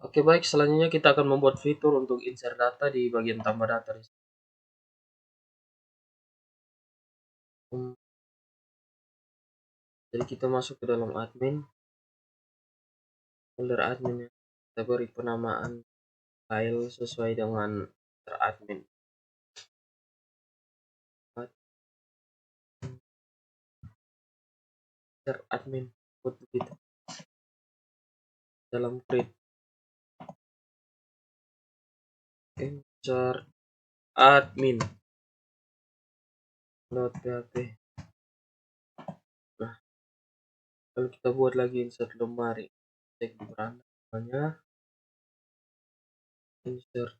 Oke, baik, selanjutnya kita akan membuat fitur untuk insert data di bagian tambah data. Jadi kita masuk ke dalam admin, folder admin ya. Kita beri penamaan file sesuai dengan admin. Insert admin, buat begitu. Dalam create insert admin .php. Nah, lalu kita buat lagi insert lemari. Cek di beranda insert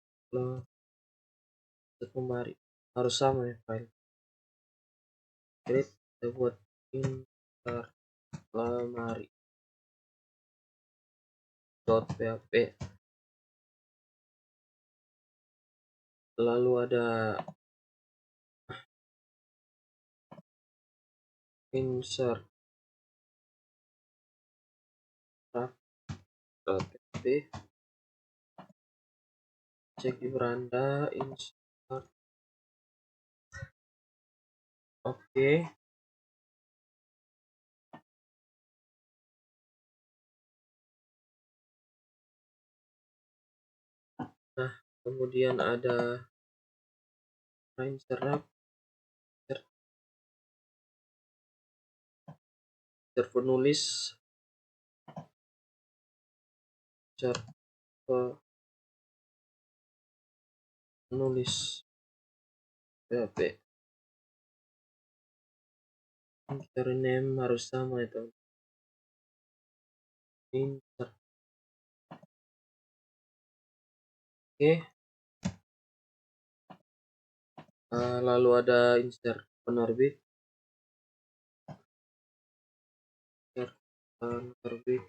lemari, harus sama ya file. Create, kita buat insert lemari .php. Lalu ada insert .php, cek di beranda insert. Oke. Nah, kemudian ada insert penulis, insert penulis PHP. Insert name harus sama itu. Insert. Oke. Lalu ada insert penerbit. Insert penerbit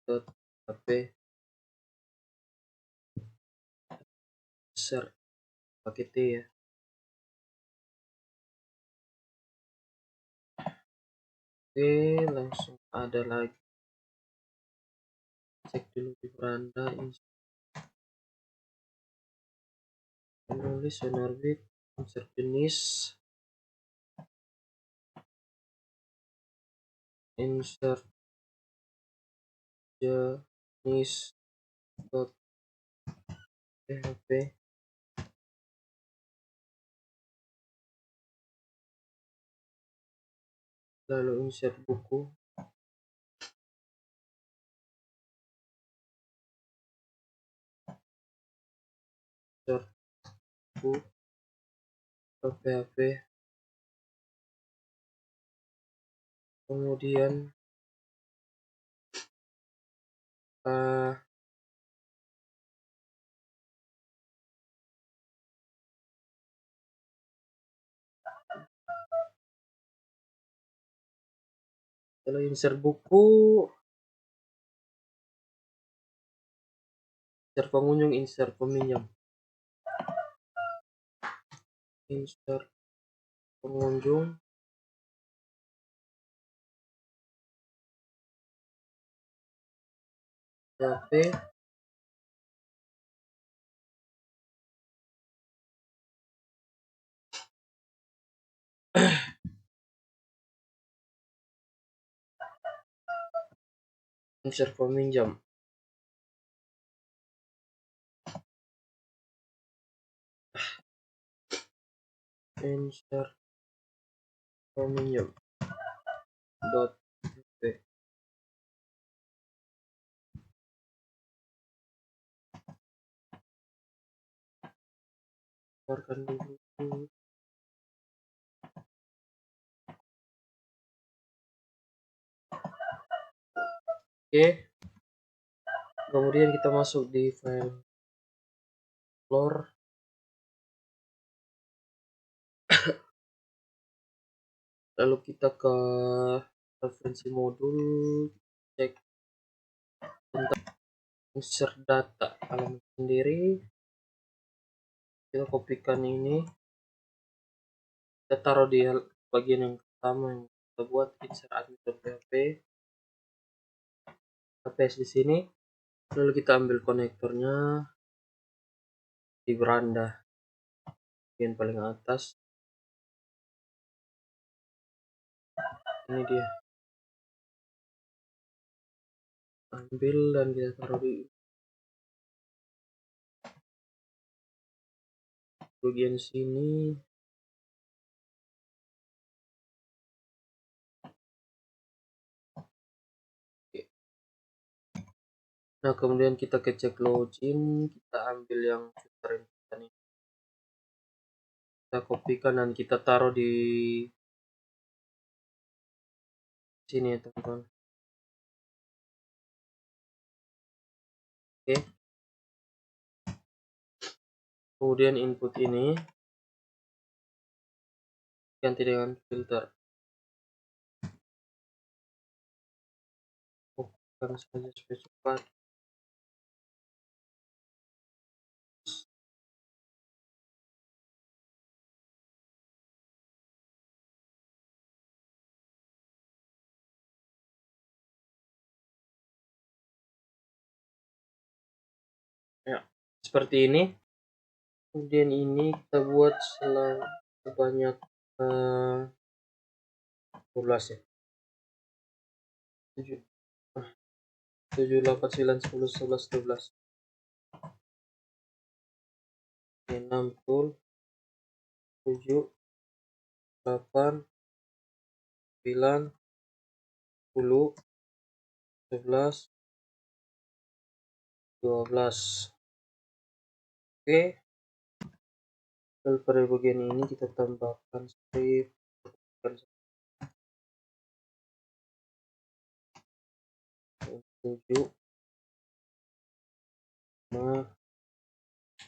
.php. Insert pakai T ya. Oke, langsung ada lagi. Cek dulu di beranda penulis penerbit, insert jenis, insert jenis .php. Lalu insert buku, insert buku .php. Kemudian kalau insert buku, insert pengunjung, insert peminjam, insert pengunjung, PHP, insert peminjam, insert peminjam .php. Keluarkan dulu. Oke, kemudian kita masuk di file floor. Lalu kita ke referensi modul, cek tentang insert data alamat sendiri. Kita kopikan ini, kita taruh di bagian yang pertama yang kita buat, insert admin.php. Kita paste di sini. Lalu kita ambil konektornya di beranda bagian paling atas. Ini dia, ambil dan kita taruh di bagian sini. Nah, kemudian kita kecek login, kita ambil yang filter ini, kita kopikan dan kita taruh di sini ya teman-teman. Oke, kemudian input ini ganti dengan filter, kopikan saja supaya cepat. Ya, seperti ini. Kemudian ini kita buat sebanyak 12 ya, 7 7 8 9 10 11 12, 6 full, 7 8 9 10 11 12. Oke, lalu pada bagian ini kita tambahkan strip 7,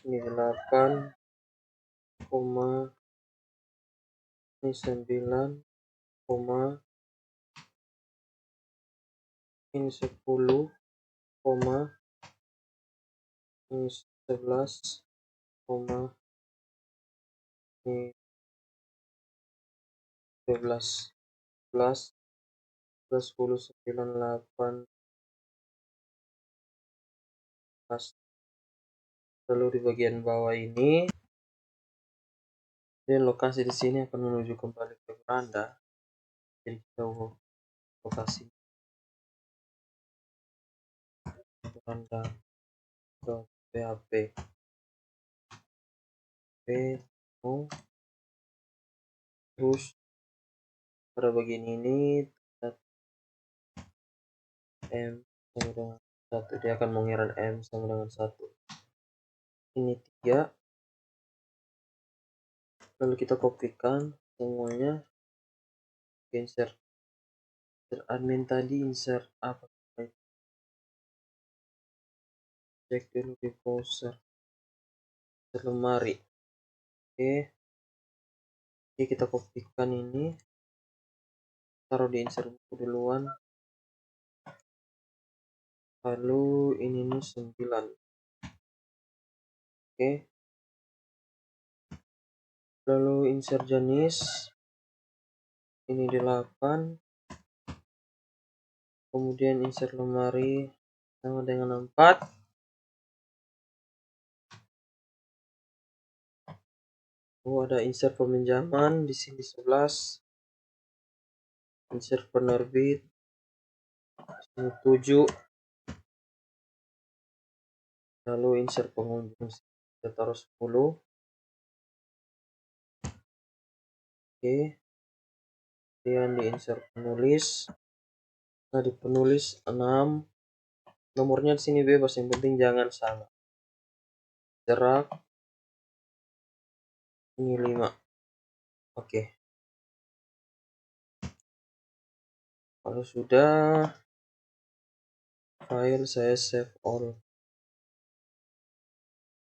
ini 8, ini 9, ini 10, ini 11, ini 12, 11, 10, 9, 8, 11. Lalu di bagian bawah ini, dan lokasi di sini akan menuju kembali ke beranda. Jadi kita ubah lokasi beranda.php. Terus pada bagian ini m sama dengan 1, dia akan mengirim m sama dengan 1. Ini 3, lalu kita kopikan semuanya, insert admin tadi, insert apa, cek dulu di browser, lemari. Oke, kita kopikan ini, taruh di insert buku duluan, lalu ini 9. Oke, lalu insert jenis, ini 8, kemudian insert lemari sama dengan 4. Ada insert peminjaman di sini 11, insert penerbit sini 7, lalu insert pengunjung kita taruh 10. Oke, kemudian di insert penulis. Nah, di penulis 6, nomornya di sini bebas, yang penting jangan sama. Gerak ini 5. Oke, kalau sudah, file saya save all.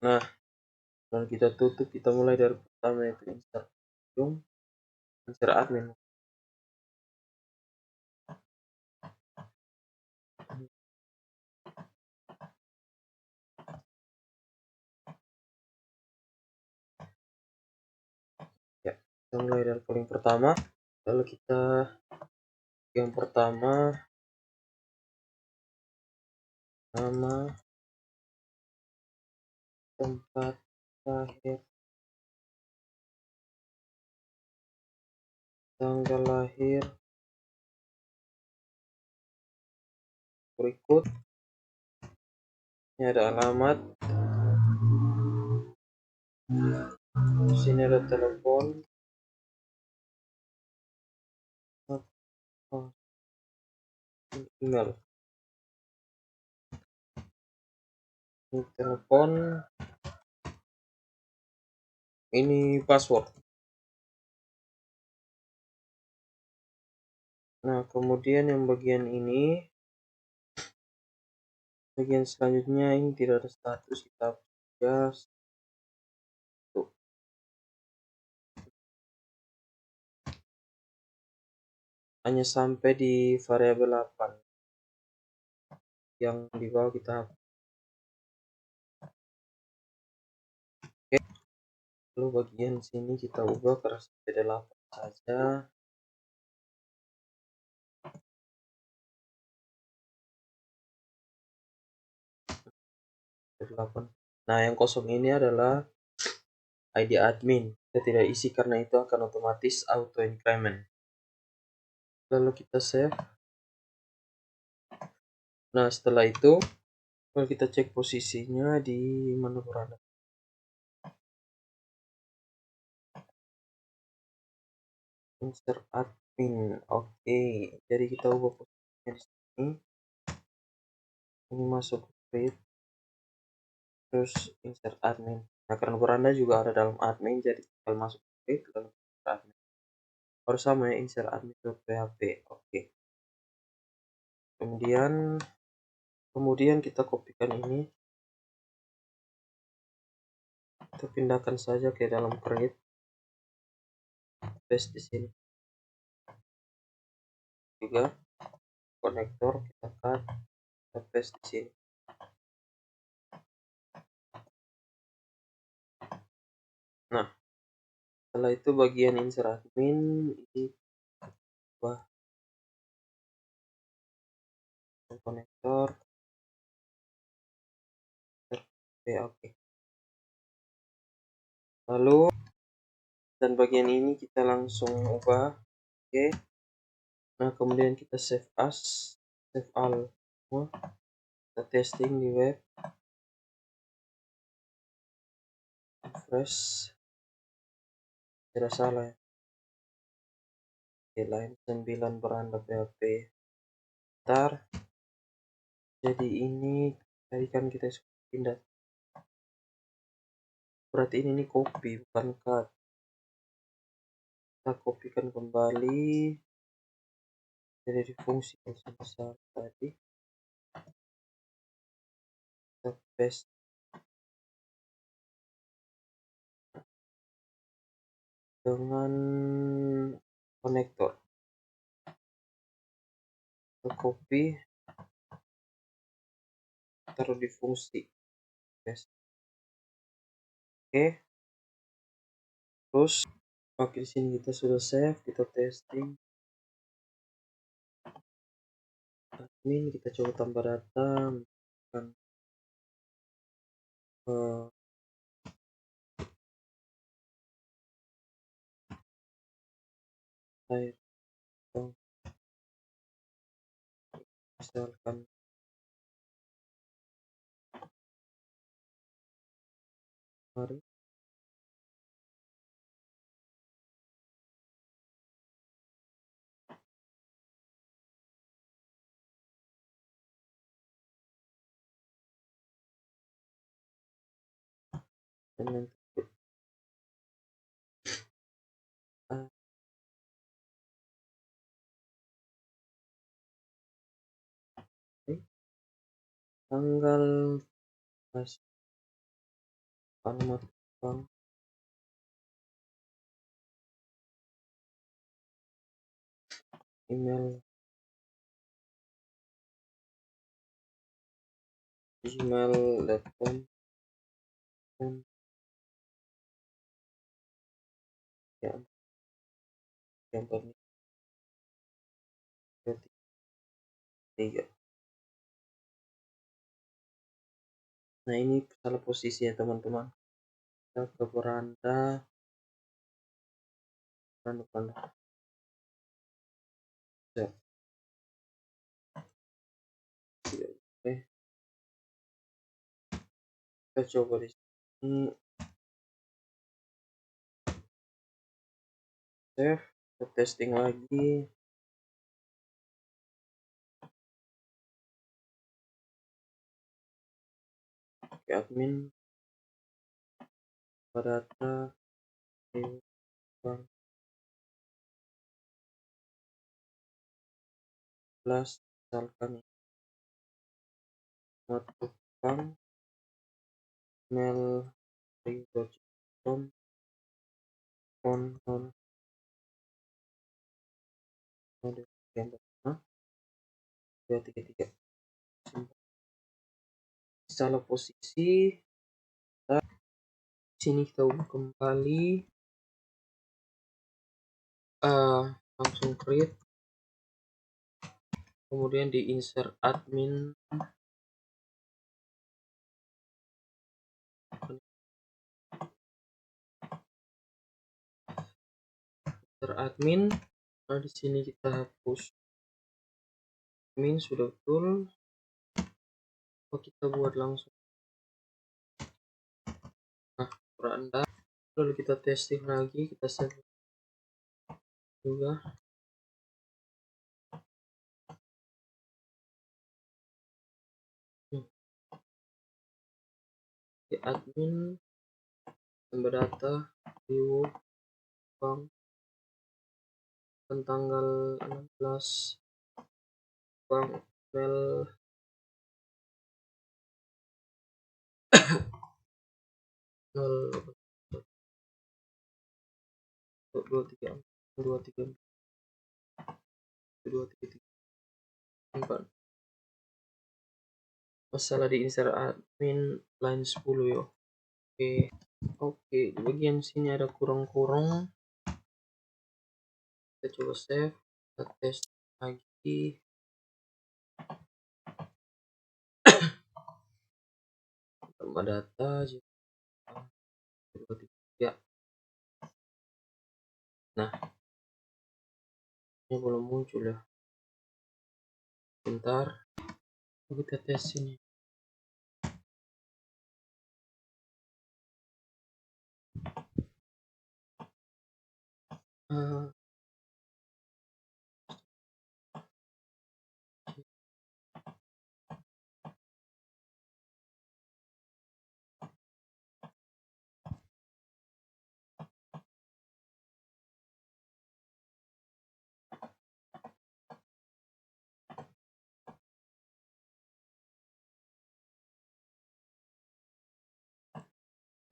Nah, kalau kita tutup, kita mulai dari pertama, yaitu insert pengunjung, insert admin. Ya, kita mulai dari paling pertama. Lalu kita yang pertama nama, tempat lahir, tanggal lahir, berikut. Ini ada alamat, di sini ada telepon, email. Ini telepon, ini password. Nah, kemudian yang bagian ini, bagian selanjutnya ini tidak ada status, kita hapus saja. Hanya sampai di variabel 8 yang di bawah kita hapus. Oke, lalu bagian sini kita ubah ke sampai 8 saja. Nah, yang kosong ini adalah ID admin. Kita tidak isi karena itu akan otomatis auto increment. Lalu kita save. Nah, setelah itu kalau kita cek posisinya di mana berada. Insert admin. Oke, jadi kita ubah posisinya di sini. Ini masuk create, terus insert admin. Nah, karena beranda juga ada dalam admin, jadi tinggal masuk create lalu insert admin. Harus sama ya, insert admin.php. Oke. Kemudian kita kopikan ini, kita pindahkan saja ke dalam create, paste di sini. Juga konektor kita cut, kita paste di sini. Nah, setelah itu bagian insert admin ini ubah konektor. Oke. Lalu dan bagian ini kita langsung ubah. Oke. Nah, kemudian kita save as, save all semua. Kita testing di web. Fresh. Tidak salah ya. Oke, line 9 beranda PHP. Ntar. Jadi ini tadi kan kita pindah. Berarti ini copy bukan cut. Kita kopikan kembali. Jadi di fungsi yang sebesar tadi. Kita paste dengan konektor. Kita copy, taruh di fungsi paste. Oke. Terus oke, di sini kita sudah save, kita testing. Admin kita coba tambah data, misalkan air, misalkan hari. Dengan tanggal, alamat bank, email, gmail.com, dan ya, yang paling tiga. Nah, ini salah posisi ya teman-teman. Kita ke beranda, beranda. Ya, oke. Kita coba di sini. Save. Kita testing lagi. Oke, admin. Data. Bang. Plus. Misalkan. Masuk bank. Mail. ring.com. Phone. Mode. Gambar. 233. Salah posisi. Sini kita ubah kembali. Langsung create. Kemudian di insert admin. Admin. Nah, di sini kita hapus admin sudah betul. Kita buat langsung. Nah, beranda. Lalu kita testing lagi, kita save juga. Di admin, tambah data, view, bank, tanggal 16, bank, mail, 0, 23, 23, 4. Masalah di insert admin line 10 ya. Oke, di bagian sini ada kurang-kurang. Kita coba save, kita tes lagi. Tambah data, 23. Nah, ini belum muncul ya. Bentar, kita tes ini. Uh,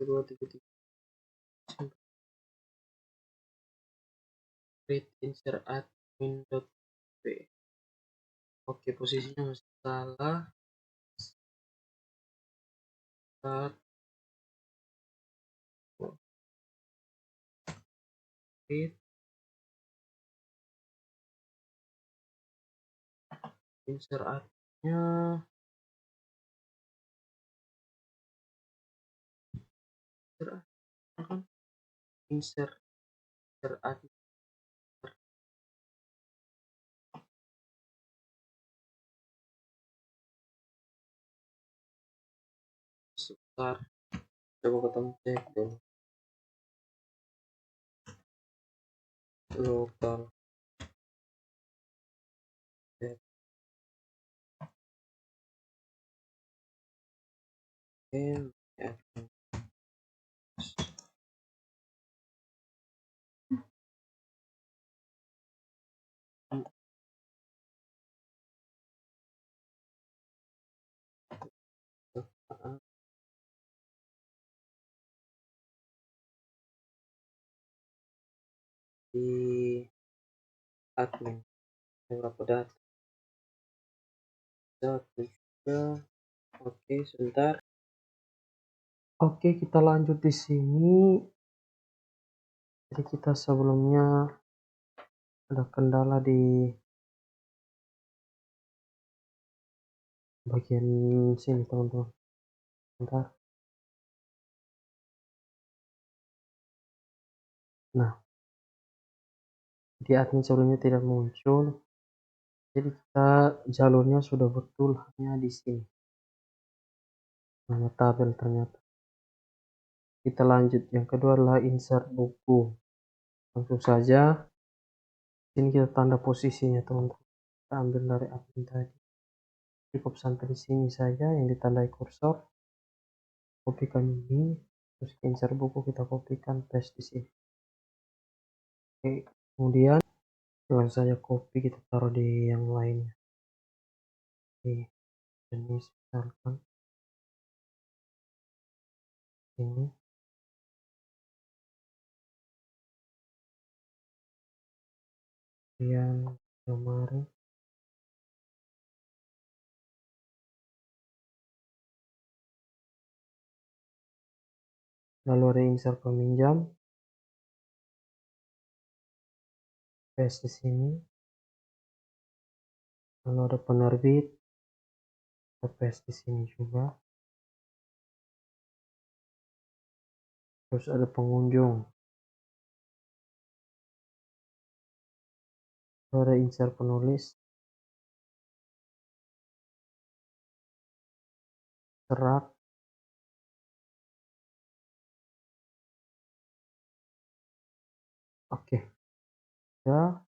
233. Create insert admin.p. Oke, posisinya masih salah. Start. Create insert adminnya. Insert admin. Sebentar, coba ketemu cek dulu. Lokal admin. Di admin beberapa data juga. Oke, sebentar. Oke, kita lanjut di sini. Jadi kita sebelumnya ada kendala di bagian sini teman-teman. Bentar. Nah, di admin sebelumnya tidak muncul, jadi kita jalurnya sudah betul hanya di sini. Nama tabel ternyata. Kita lanjut. Yang kedua adalah insert buku. Langsung saja. Sini kita tanda posisinya teman-teman. Kita ambil dari admin tadi. Cukup sampai di sini saja yang ditandai kursor. Kopikan ini. Terus insert buku kita kopikan paste di sini. Oke. Kemudian langsung saja copy kita taruh di yang lainnya. Oke. Jenis misalkan ini. Kemudian kemarin. Lalu ada insert peminjam. Paste di sini. Lalu ada penerbit. Kita paste di sini juga. Terus ada pengunjung. Lalu ada insert penulis. Serak. Oke. Ya.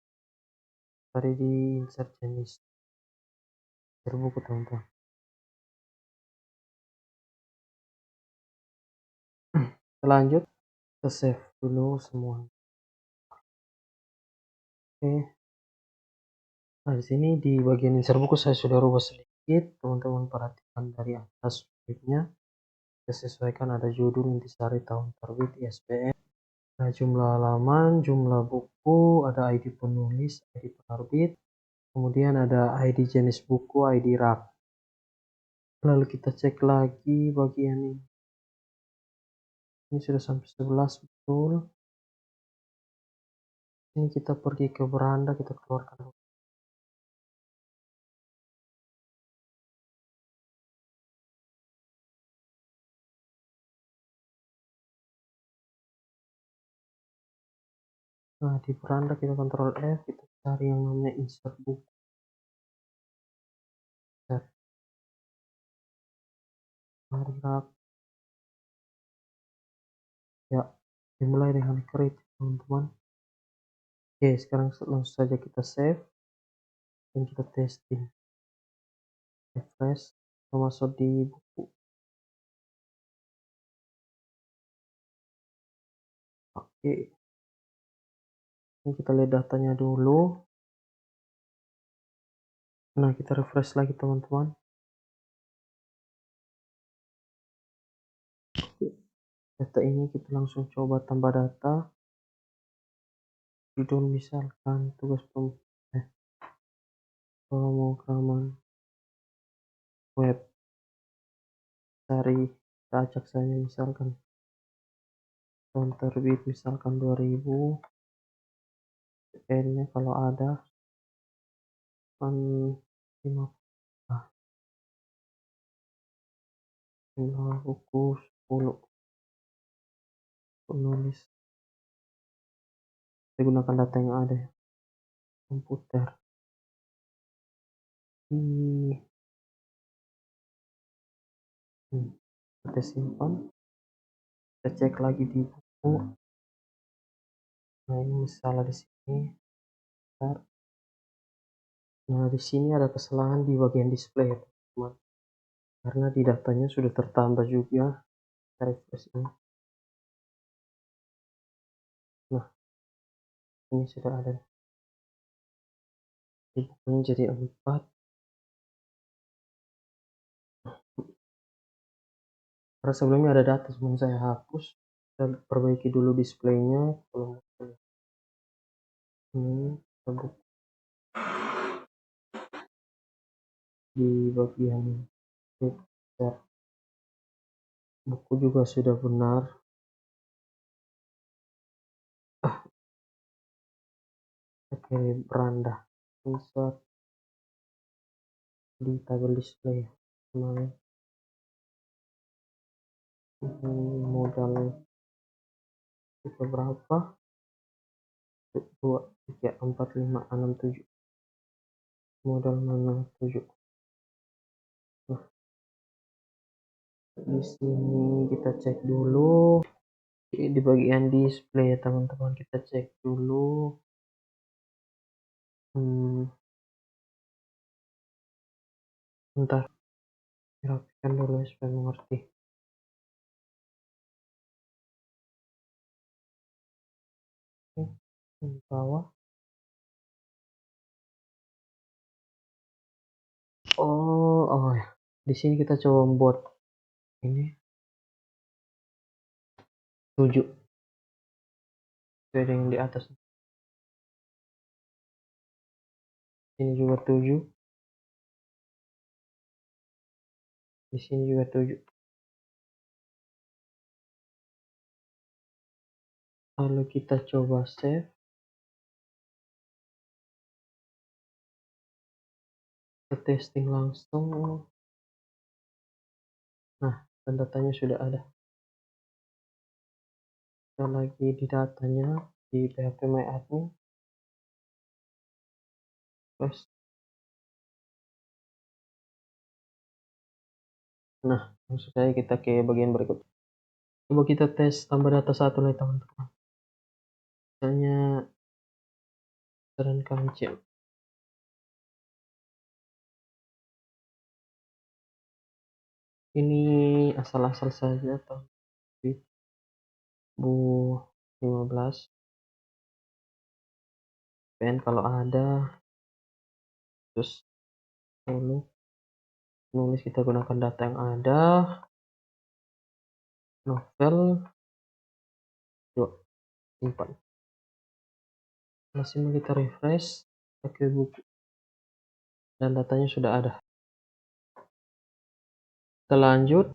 Tadi di insert jenis. Buku teman-teman. Lanjut. Kita save dulu semua. Oke. Nah, di sini di bagian insert buku saya sudah rubah sedikit. Teman-teman perhatikan dari atas scriptnya. Kita sesuaikan ada judul, intisari, tahun terbit, ISBN. Nah, jumlah halaman, jumlah buku, ada ID penulis, ID penerbit. Kemudian ada ID jenis buku, ID rak. Lalu kita cek lagi bagian ini. Ini sudah sampai 11 betul. Ini kita pergi ke beranda, kita keluarkan. Nah, di beranda kita kontrol F, kita cari yang namanya insert buku. Mari rak. Ya, dimulai dengan create teman-teman. Oke, sekarang langsung saja kita save dan kita testing. Refresh, kita masuk di buku. Oke, ini kita lihat datanya dulu. Nah, kita refresh lagi teman-teman. Data ini kita langsung coba tambah data. Judul misalkan tugas pemrograman web. Cari, kita acak saja misalkan tahun terbit misalkan 2000. N-nya kalau ada 50. Jumlah buku 10. Penulis. Saya gunakan data yang ada ya. Komputer. Kita simpan. Kita cek lagi di buku. Nah, ini misalnya di sini. Nah, di sini ada kesalahan di bagian display ya, teman-teman. Karena di datanya sudah tertambah juga. Kita refresh ini. Nah, ini sudah ada. Di bukunya jadi 4. Karena sebelumnya ada data, sebelum saya hapus. Kita perbaiki dulu displaynya. Kalau ini kita buka di bagian picture. Buku juga sudah benar. Oke, beranda. Insert di tabel display. Kemarin. modal kita berapa? 2, 3, 4, 5, 6, 7. Modal mana 7? Nah, di sini kita cek dulu. Di bagian display ya teman-teman, kita cek dulu. Bentar, rapikan dulu ya supaya mengerti. Bawah. Oh ya. Di sini kita coba membuat ini 7. Ada yang di atas. Ini juga 7. Di sini juga 7. Lalu kita coba save. Kita testing langsung. Nah, dan datanya sudah ada. Kita lagi di datanya di PHP My Admin. Terus. Nah, langsung saja kita ke bagian berikut. Coba kita tes tambah data satu lagi teman-teman. Misalnya saran kancil. Ini asal-asal saja tahun 2015. PN kalau ada, terus nulis kita gunakan data yang ada. Novel 2 simpan. Masih kita refresh, kita ke buku dan datanya sudah ada. Kita lanjut.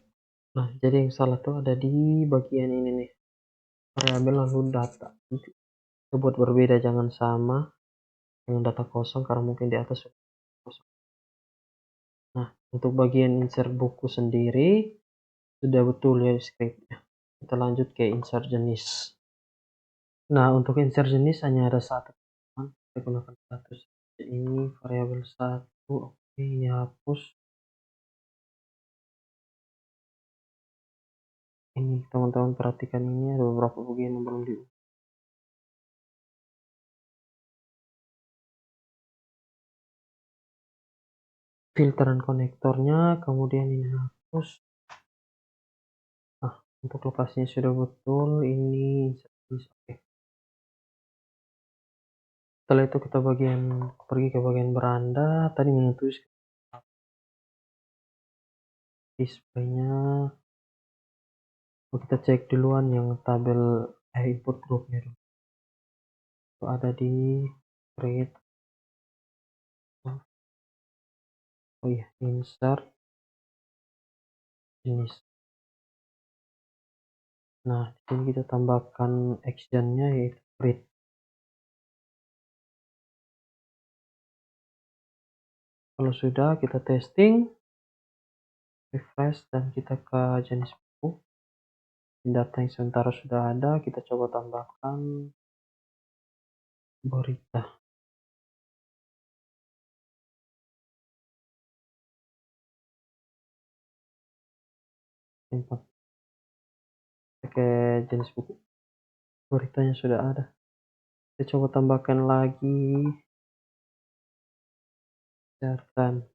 Nah, jadi yang salah tuh ada di bagian ini nih, variabel lalu data. Kita buat berbeda, jangan sama dengan data kosong karena mungkin di atas sudah kosong. Nah, untuk bagian insert buku sendiri sudah betul ya scriptnya. Kita lanjut ke insert jenis. Nah, untuk insert jenis hanya ada satu. Kita gunakan status. Ini variabel 1. Oke, ini hapus. Ini teman-teman perhatikan, ini ada beberapa bagian yang belum di. Filteran konektornya, kemudian ini hapus. Nah, untuk lokasinya sudah betul. Ini oke. Setelah itu kita pergi ke bagian beranda. Tadi menulis displaynya. Kita cek duluan yang tabel input groupnya dulu. Itu ada di create. Oh iya, insert jenis. Nah, di sini kita tambahkan actionnya yaitu create. Kalau sudah, kita testing, refresh, dan kita ke jenis buku. Data yang sementara sudah ada, kita coba tambahkan berita. Simpan. Pakai jenis buku. Beritanya sudah ada. Kita coba tambahkan lagi. Catatan.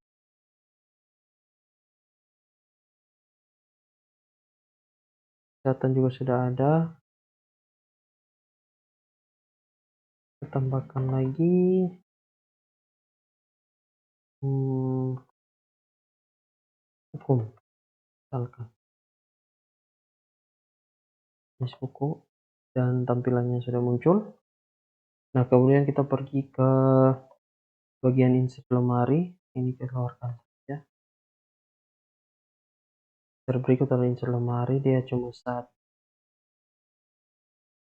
Catatan juga sudah ada. Kita tambahkan lagi. Hukum. Misalkan. Jenis buku. Dan tampilannya sudah muncul. Nah, kemudian kita pergi ke bagian insert lemari. Ini kita keluarkan saja. Berikut adalah insert lemari, dia cuma 1.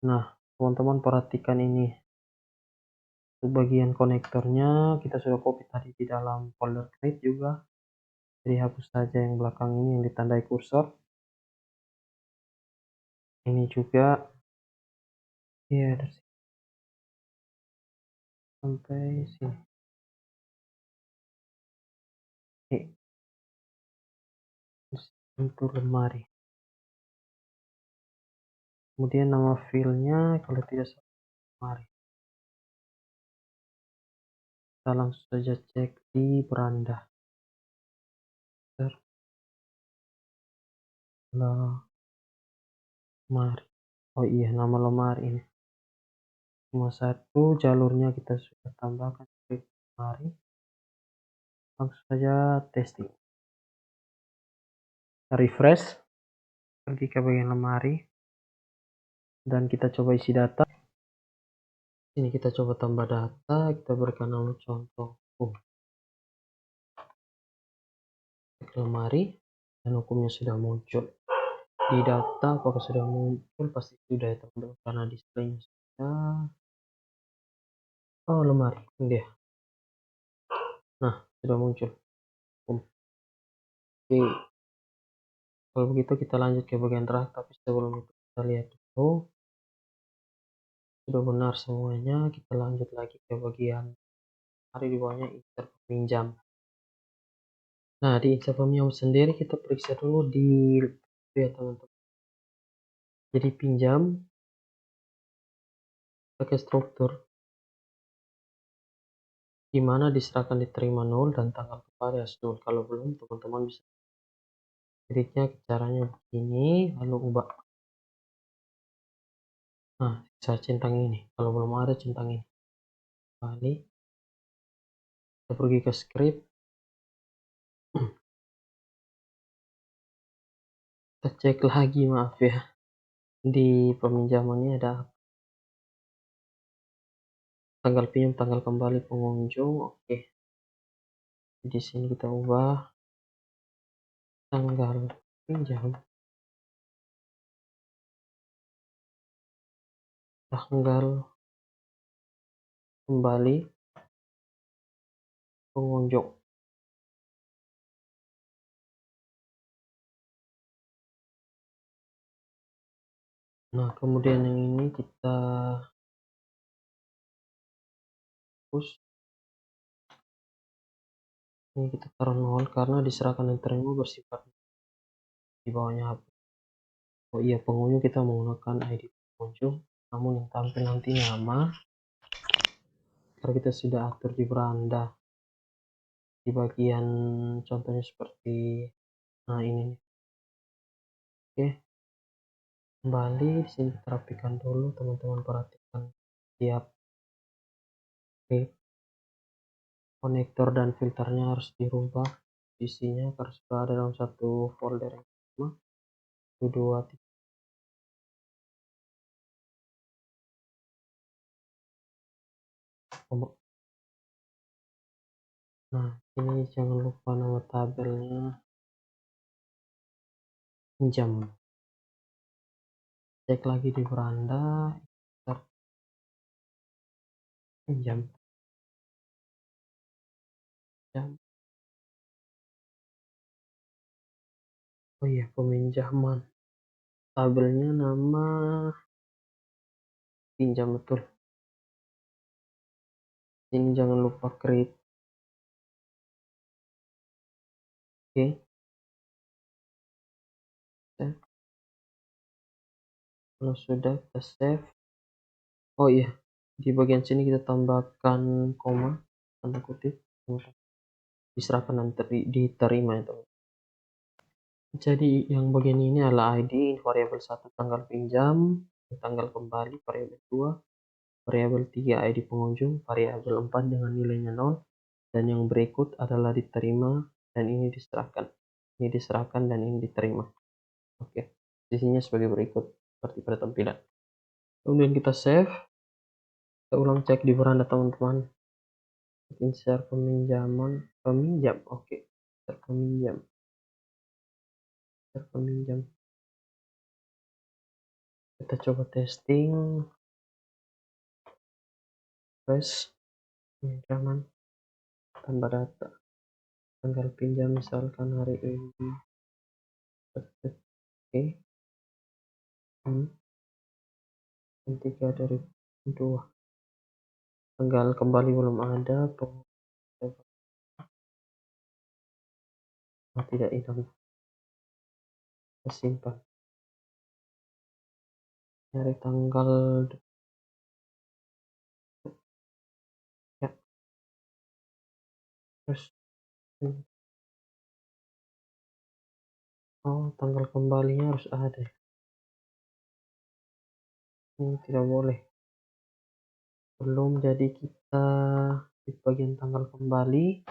Nah, teman-teman perhatikan ini. Untuk bagian konektornya kita sudah copy tadi di dalam folder create juga. Jadi hapus saja yang belakang ini yang ditandai kursor. Ini juga ya dari sini sampai sini. Ini untuk lemari. Kemudian nama filenya kalau tidak salah lemari. Kita langsung saja cek di beranda. Lemari. Oh iya, nama lemari ini. Cuma satu jalurnya kita sudah tambahkan di lemari. Langsung saja testing. Refresh. Pergi ke bagian lemari. Dan kita coba isi data. Ini kita coba tambah data. Kita berikan nama contoh. Lemari. Dan hukumnya sudah muncul. Di data apakah sudah muncul? Pasti sudah ya teman-teman. Karena displaynya sudah. Oh, lemari. Ini dia. Nah, sudah muncul. Oke. Kalau begitu kita lanjut ke bagian terakhir. Tapi sebelum itu kita lihat dulu. Sudah benar semuanya. Kita lanjut lagi ke bagian hari di bawahnya insert peminjam. Nah, di insert peminjam sendiri kita periksa dulu di ya teman-teman. Jadi pinjam pakai struktur di mana diserahkan diterima 0 dan tanggal kembali harus 0. Kalau belum teman-teman bisa editnya caranya begini, lalu ubah. Nah, saya centang ini. Kalau belum ada centang ini. Kembali. Kita pergi ke script. Kita cek lagi, maaf ya. Di peminjamannya ada tanggal pinjam, tanggal kembali pengunjung. Oke. Di sini kita ubah tanggal pinjam, tanggal kembali pengunjung. Nah, kemudian yang ini kita hapus. Ini kita taruh 0 karena diserahkan yang terima bersifat di bawahnya hapus. Oh iya, pengunjung kita menggunakan ID pengunjung, namun yang tampil nanti nama. Karena kita sudah atur di beranda di bagian contohnya seperti nah ini. Oke, kembali di sini kita rapikan dulu, teman-teman perhatikan tiap konektor dan filternya harus dirubah isinya karena sudah ada dalam satu folder yang sama. Dua Nah, ini jangan lupa nama tabelnya pinjam. Cek lagi di beranda pinjam. Oh iya, peminjaman. Tabelnya nama pinjam betul. Ini jangan lupa create. Oke. Kalau sudah kita save. Oh iya, di bagian sini kita tambahkan koma tanda kutip diserahkan dan diterima ya teman. Jadi yang bagian ini adalah ID variabel 1 tanggal pinjam, tanggal kembali variabel 2, variabel 3 ID pengunjung, variabel 4 dengan nilainya 0, dan yang berikut adalah diterima dan ini diserahkan. Ini diserahkan dan ini diterima. Oke, isinya sebagai berikut seperti pada tampilan. Kemudian kita save. Kita ulang cek di beranda teman-teman. Insert peminjam. Oke. Insert peminjam. Kita coba testing. Press pinjaman tambah data. Tanggal pinjam misalkan hari ini. Oke. 3 2002. Tanggal kembali belum ada, tidak hilang. Kita simpan. Dari tanggal ya, terus tanggal kembalinya harus ada. Ini tidak boleh. Belum, jadi kita di bagian tanggal kembali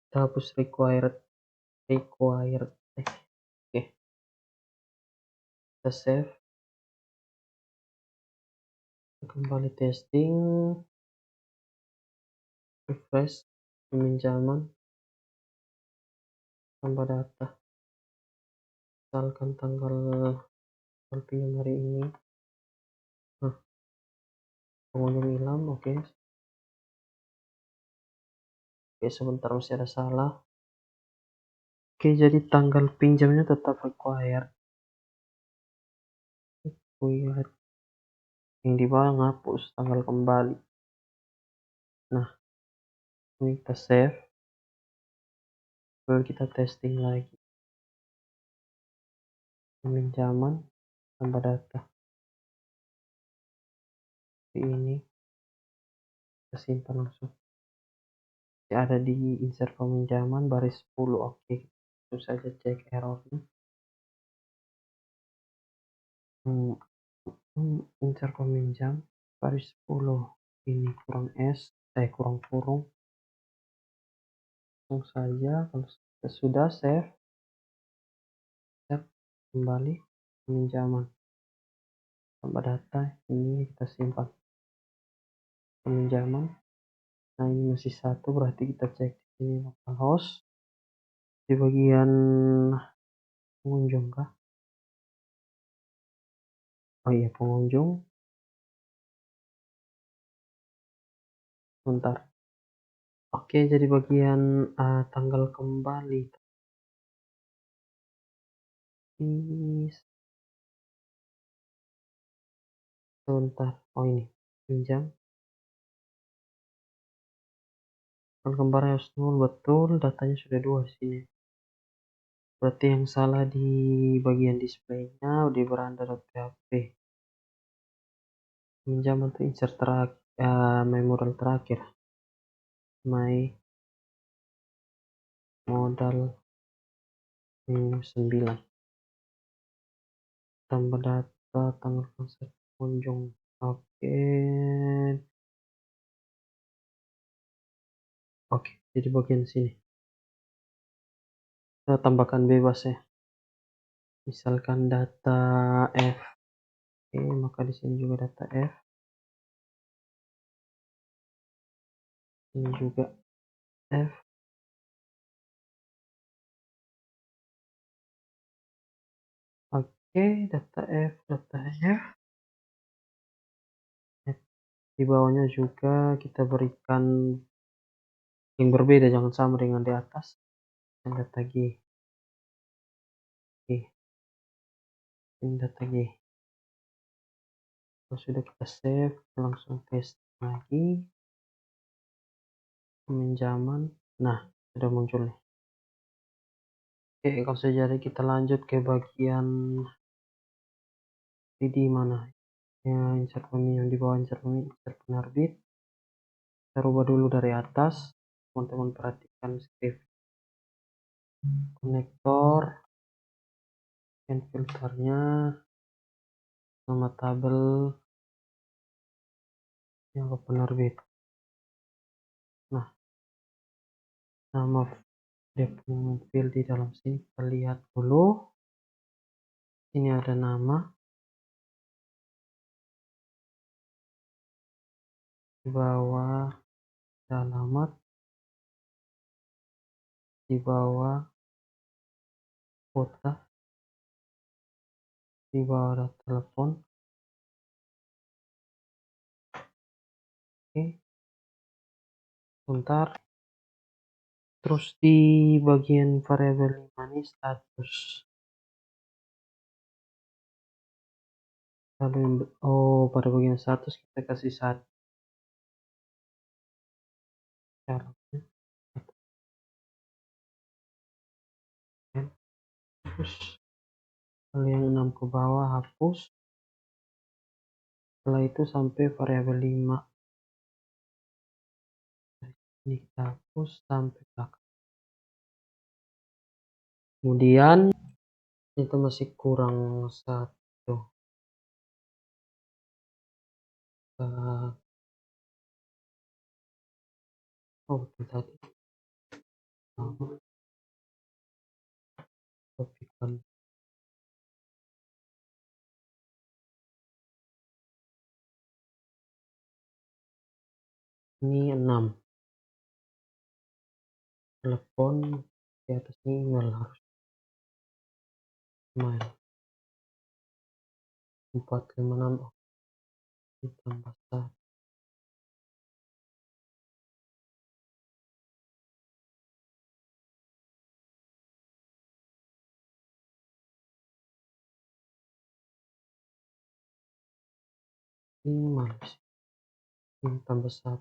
kita hapus required. Oke, kita save, kembali testing, refresh, peminjaman, tambah data, misalkan tanggal pinjam hari ini. Pengunjung hilang. Oke, sebentar, masih ada salah. Oke, jadi tanggal pinjamnya tetap required. Yang di bawah ngapus tanggal kembali. Nah, ini kita save, lalu kita testing lagi, peminjaman tambah data. Ini kita simpan langsung. Ada di insert peminjaman baris 10. Oke, itu saja cek errornya. Insert peminjam baris 10 ini kurang kurung. Langsung saja, kalau sudah save, kembali peminjaman tambah data. Ini kita simpan peminjaman. Nah, ini masih 1, berarti kita cek di sini localhost di bagian pengunjung kah? Oh iya, pengunjung. Bentar. Oke, jadi bagian tanggal kembali. Sebentar. Oh, ini pinjam. Tanggal kembar harus 0, betul. Datanya sudah 2 sini. Berarti yang salah di bagian displaynya di beranda.php. Pinjam atau insert my modal terakhir. My modal 9. Tambah data tanggal konser pengunjung. Oke, jadi bagian sini kita tambahkan bebas ya, misalkan data F. Oke, maka di sini juga data F, ini juga F. Oke, data F. Di bawahnya juga kita berikan yang berbeda, jangan sama dengan di atas. Dan data G. Ini data G. Kalau sudah kita save, langsung tes lagi peminjaman. Nah, sudah muncul nih. Oke, kalau sudah jadi kita lanjut ke bagian di mana ya, insert peminjam. Di bawah insert penerbit, kita rubah dulu dari atas. Teman-teman perhatikan script konektor dan filternya, nama tabel yang ke penerbit. Nah, nama file di dalam sini kita lihat dulu. Ini ada nama, di bawah alamat, di bawah kota, di bawah telepon. Oke, sebentar. Terus di bagian variabel ini status. Oh, pada bagian status kita kasih satu caranya. Terus kalau yang 6 ke bawah hapus. Setelah itu sampai variabel 5. Ini kita hapus sampai belakang. Kemudian itu masih kurang satu. Oh, itu tadi. Kopikan. Ini 6. Telepon di atas ini email harus email 456 ditambah 1. Ini malas. Ini tambah 1.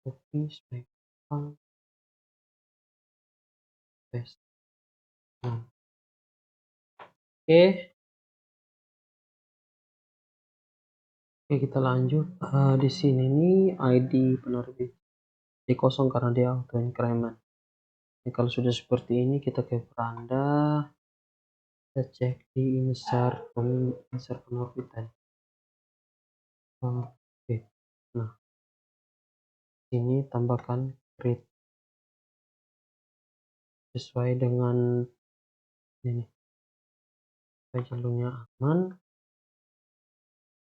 Copy spek paste. Nah. Oke, kita lanjut. Di sini nih ID penerbit di kosong karena dia auto increment. Jadi kalau sudah seperti ini kita ke beranda, kita cek di insert penerbitan. Oke. Nah, ini tambahkan create sesuai dengan ini. Jalurnya aman.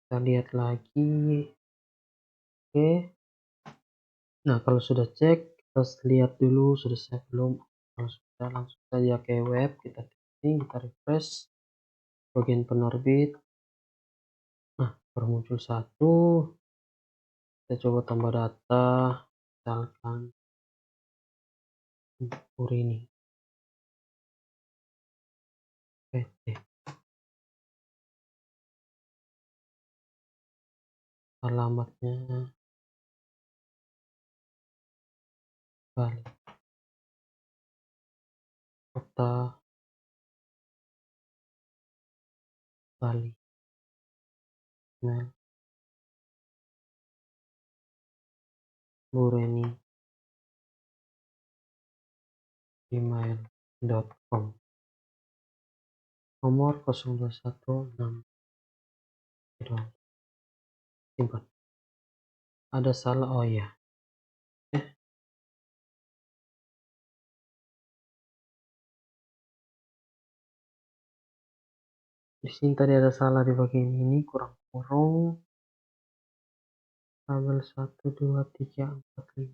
Kita lihat lagi. Oke. Nah, kalau sudah cek, kita lihat dulu sudah save belum. Kalau sudah, langsung saja ke web, kita clicking, kita refresh bagian penerbit. Nah, baru muncul satu. Kita coba tambah data, misalkan ini PT. Alamatnya Bali, kota Bali, email Bureni email.com, nomor 0216. Simpan. Ada salah, oh ya. Di sini tadi ada salah di bagian ini, kurang tabel 1 2 3 4 5.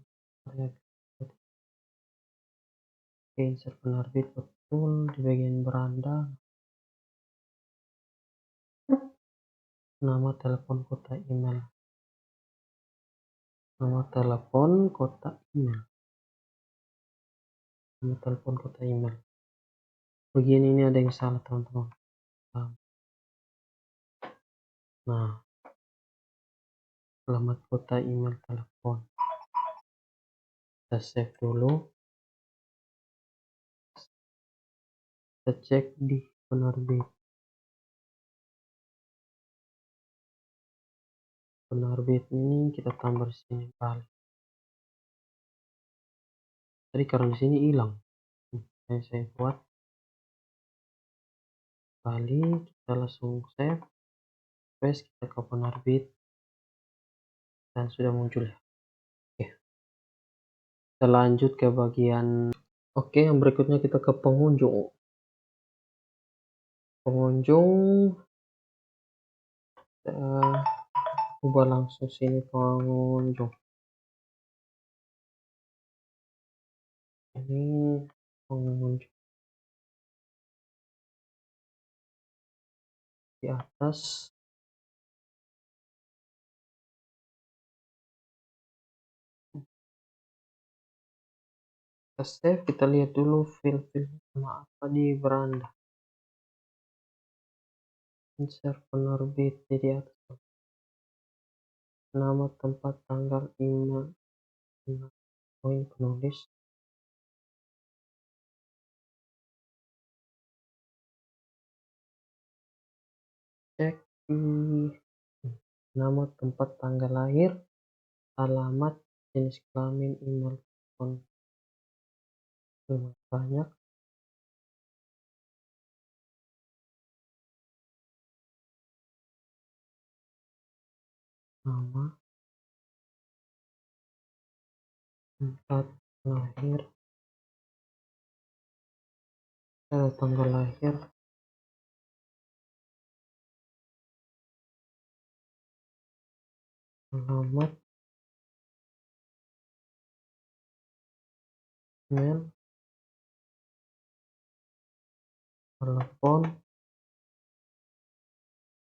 Oke, insert penerbit betul di bagian beranda. Nama telepon kota email. Nama telepon kota email. Nama telepon kota email. Bagian ini ada yang salah, teman-teman. Nah, alamat kota email telepon. Kita save dulu. Kita cek di penerbit. Penerbit ini kita tambah di sini Bali. Tadi karena di sini hilang. Saya buat Bali, kita langsung save. Press kita ke penerbit dan sudah muncul ya. Oke. Kita lanjut ke bagian. Oke, yang berikutnya kita ke pengunjung. Kita ubah langsung sini pengunjung. Ini pengunjung di atas. Kita save, kita lihat dulu file-file sama apa di beranda. insert penerbit di atas, nama, tempat, tanggal, email, poin penulis, cek di nama, tempat, tanggal lahir, alamat, jenis kelamin, email, telepon. Terima banyak. Nama, tempat lahir, tanggal lahir, alamat, email, telepon,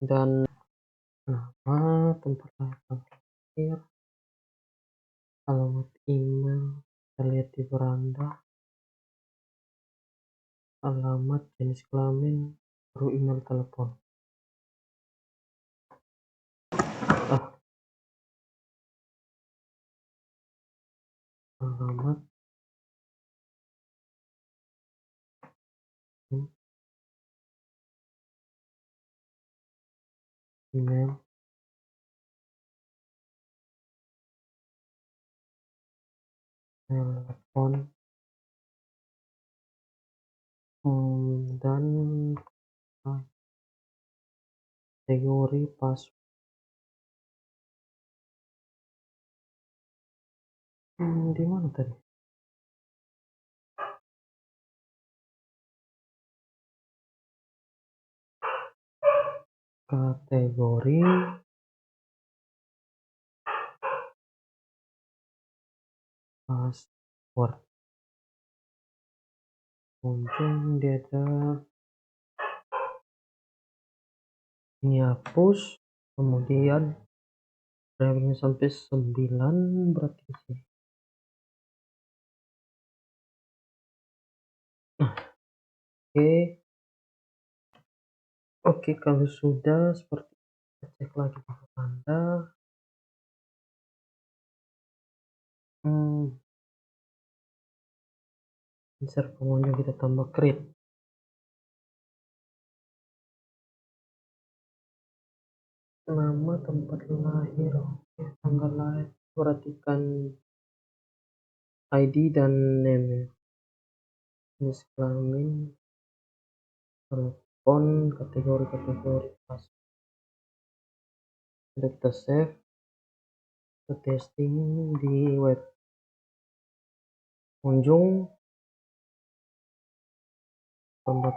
dan nama, tempat lahir, alamat email, kita lihat di beranda, alamat, jenis kelamin, baru email, telepon. Alamat, email, telepon, dan kategori password. Di mana tadi? Kategori password. Muncul dia ada ini hapus, kemudian driving sampai 9 berarti di sini. Oke, kalau sudah seperti kita cek lagi di Anda. Insert pengunjung, kita tambah create. Nama, tempat lahir, tanggal lahir, perhatikan ID dan name, jenis kelamin, telepon, kategori pas. Sudah kita save, kita testing di web kunjung, tambah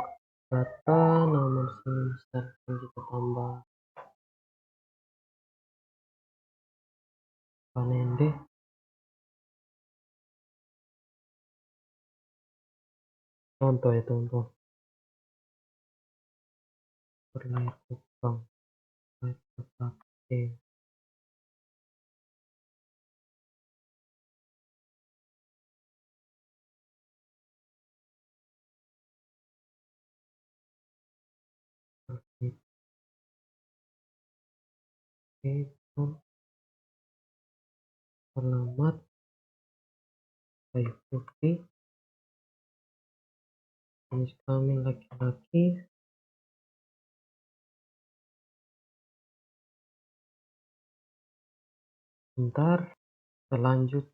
data, nama sini misalkan kita tambah panende, contoh ya teman-teman, berlayar Kupang, itu alamat kayu putih, jenis kelamin laki-laki, bentar, kita lanjut.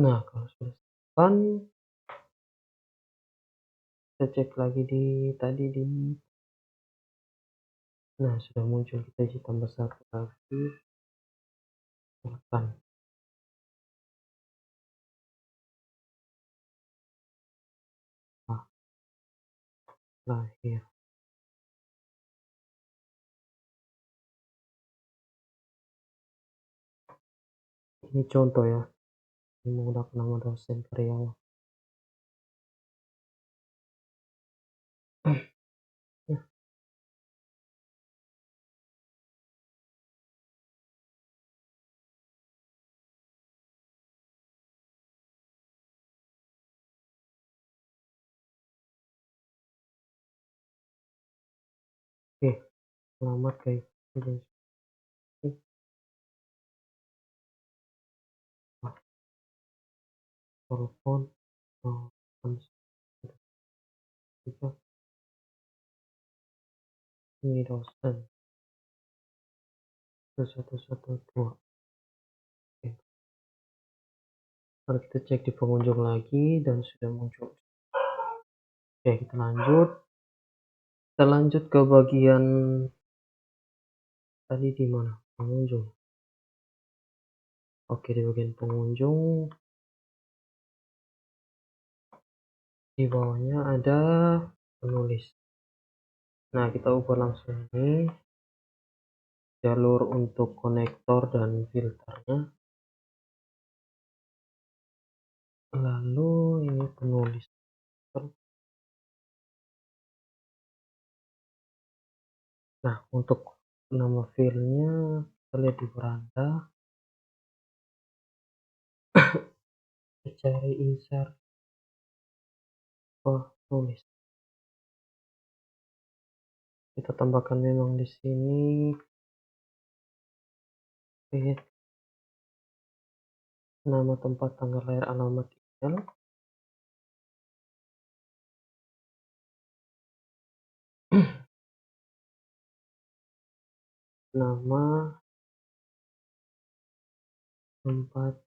Nah, kalau sudah kan kita cek lagi di tadi di, nah sudah muncul, kita isi tambah satu lagi, tekan lahir. ini contoh ya, ini menggunakan nama dosen karyawan. Ya, oke, selamat guys. Telepon, ini dosen 1112. Oke. Lalu kita cek di pengunjung lagi dan sudah muncul. Oke, kita lanjut. Kita lanjut ke bagian tadi di mana? Pengunjung. Oke, di bagian pengunjung di bawahnya ada penulis. Nah, kita ubah langsung ini jalur untuk konektor dan filternya. Lalu ini penulis. Nah, untuk nama filenya kita lihat di beranda. Kita cari insert tulis. Kita tambahkan memang di sini nama tempat, tanggal lahir, alamat, email. Nama, tempat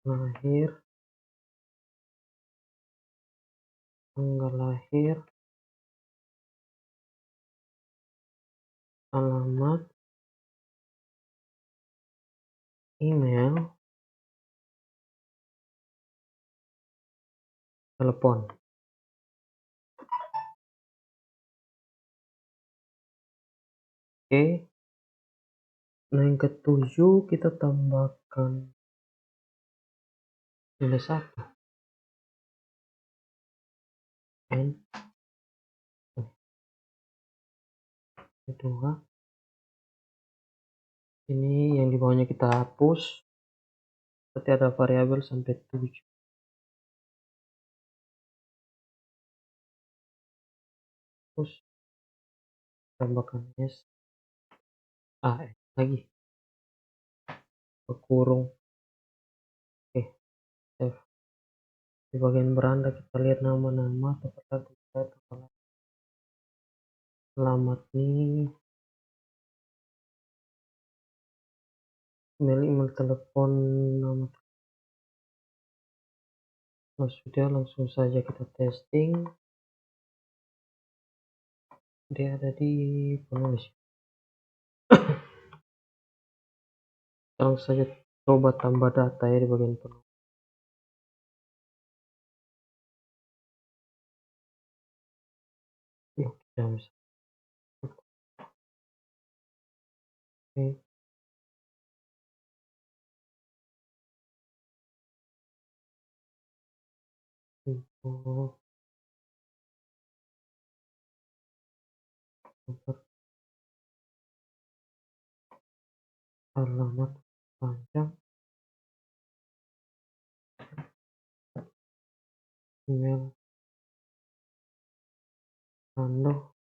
lahir, tanggal lahir, alamat, email, telepon. Oke. Nah, yang ketujuh kita tambahkan nilai 1. N. Kedua. Ini yang di bawahnya kita hapus. Berarti ada variabel sampai 7. Terus tambahkan S. Lagi. Kurung. Oke. Save. Di bagian beranda kita lihat nama-nama, tempat lahir, alamat ini, email, telepon, nama. Kalau sudah, langsung saja kita testing. Dia ada di penulis. Langsung saja coba tambah data ya di bagian penulis. Yuk, kita bisa. Oke. Info. Alamat panjang, email, ando,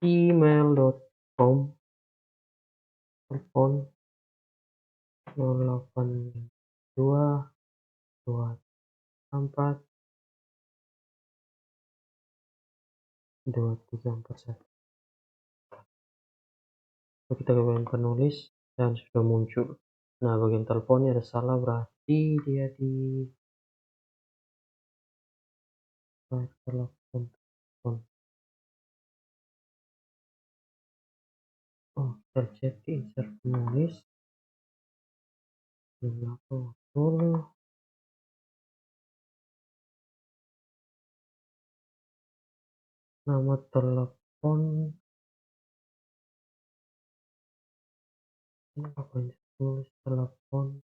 email.com, telepon 082 234 2341. Kita ke bagian penulis dan sudah muncul. Nah, bagian teleponnya ada salah, berarti dia di telepon. Kita cek di insert penulis. Nama telepon. Apa ini? tulis telepon,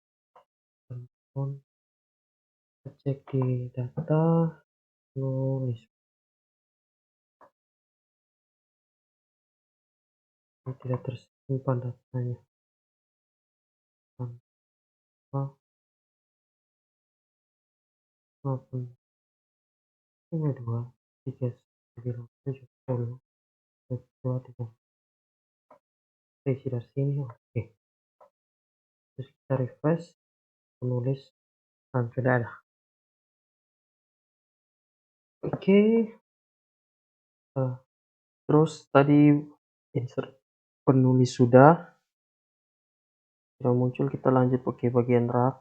cek di data, nulis. Ini tidak tersimpan datanya tanpa maupun 5, 2, 3, 9, 10, 2, 3. Isi dari sini, oke. Terus kita refresh, menulis, dan sudah ada. Oke. Terus tadi insert penulis sudah muncul, kita lanjut pakai bagian rak.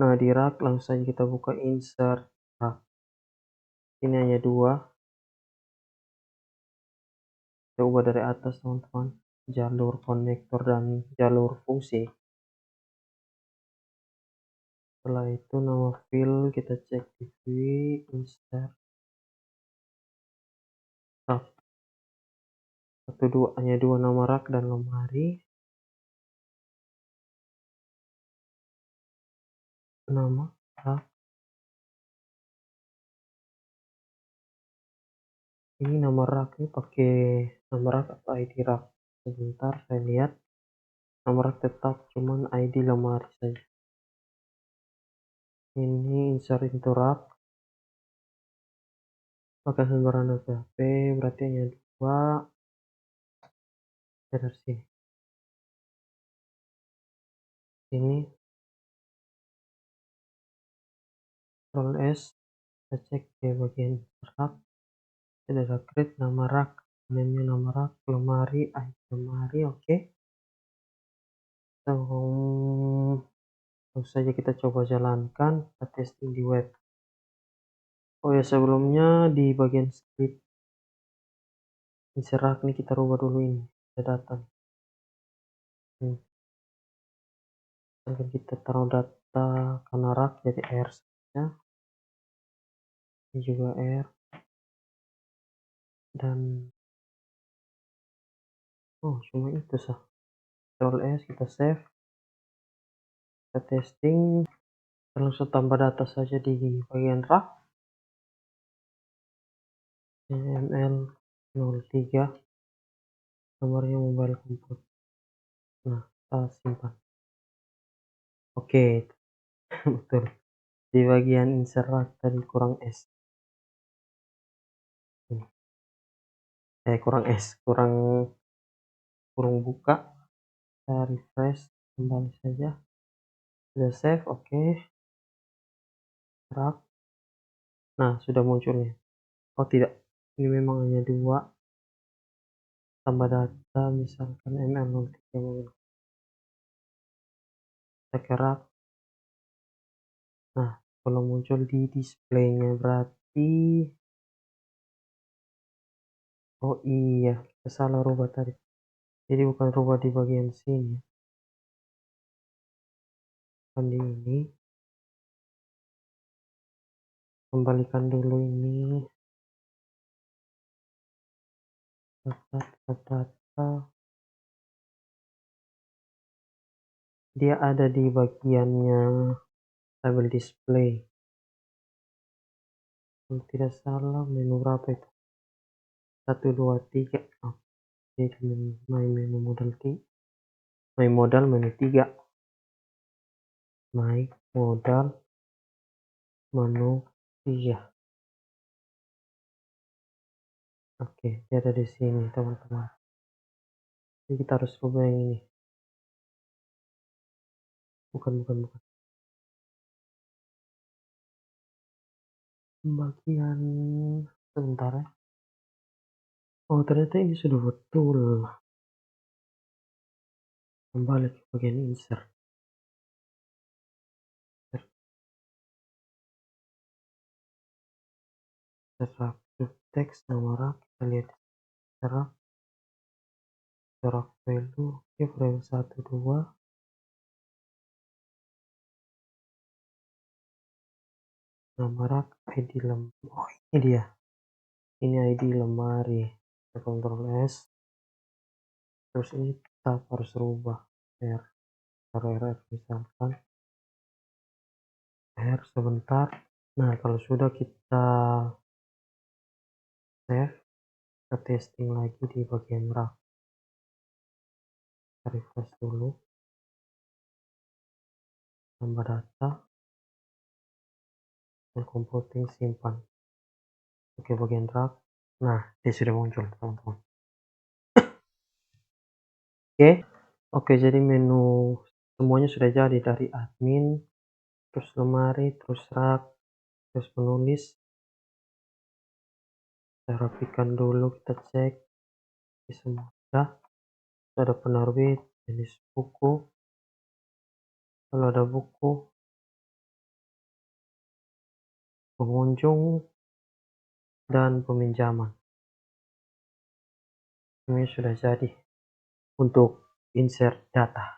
Nah, di rak langsung saja kita buka insert rak. Ini hanya 2. Kita ubah dari atas, teman-teman. Jalur konektor dan jalur fungsi. Setelah itu nama file kita cek di view, insert rak. Hanya 2 nama rak dan lemari. Nama rak. Ini nama rak ini pakai nama rak atau ID rak. Sebentar saya lihat. Nama rak tetap, cuman ID lemari saja. Ini insert into rak. Pakai sembarangan PHP berarti hanya 2. Dari sini. Ini Ctrl S, kita cek di bagian rak. Ada create nama rak, namanya nama rak, lemari, ID lemari, oke. Langsung saja kita coba jalankan, kita testing di web. Oh ya, sebelumnya di bagian script insert rak ini kita rubah dulu ini, ada data. Kita taruh data karena rak jadi R saja. Ini juga R. Dan cuma itu sah. Ctrl S, kita save, kita testing, langsung tambah data saja di bagian rak. ML03, nomornya mobile komputer. Nah, kita simpan. Oke, betul. Di bagian insert rak tadi kurang S. kurang buka. Kita refresh kembali saja. Sudah save, oke. Rak. Nah, sudah munculnya. Oh tidak, ini memang hanya 2. Tambah data misalkan ML03 mobil. Kita ke rak. Nah, kalau muncul di displaynya berarti oh iya, kita salah rubah tadi. Jadi bukan rubah di bagian sini, bukan di ini. Kembalikan dulu ini. Data. Dia ada di bagiannya label display. Kalau tidak salah menu berapa itu? 1, 2, 3. Jadi menu modal 3. My modal menu 3. My modal menu 3. Oke, dia ada di sini, teman-teman. Jadi kita harus coba yang ini. Bukan. Bagian sebentar ya. Oh, ternyata ini sudah betul. Kembali ke bagian insert. Rak teks nama rak, kita lihat rak value, oke, frame 1, 2. Nama rak, ID lemari. Oh, ini dia. Ini ID lemari. Kita Ctrl S. Terus ini kita harus rubah. taruh RF misalkan, sebentar. Nah, kalau sudah kita save, kita testing lagi di bagian rak. Kita refresh dulu, tambah data, dan computing simpan. Oke, bagian rak. Nah, dia sudah muncul, teman-teman. Oke, jadi menu semuanya sudah jadi, dari admin, terus lemari, terus rak, terus menulis. Kita rapikan dulu, kita cek semua sudah. Ada penerbit, jenis buku, kalau ada buku, pengunjung, dan peminjaman. Ini sudah jadi untuk insert data.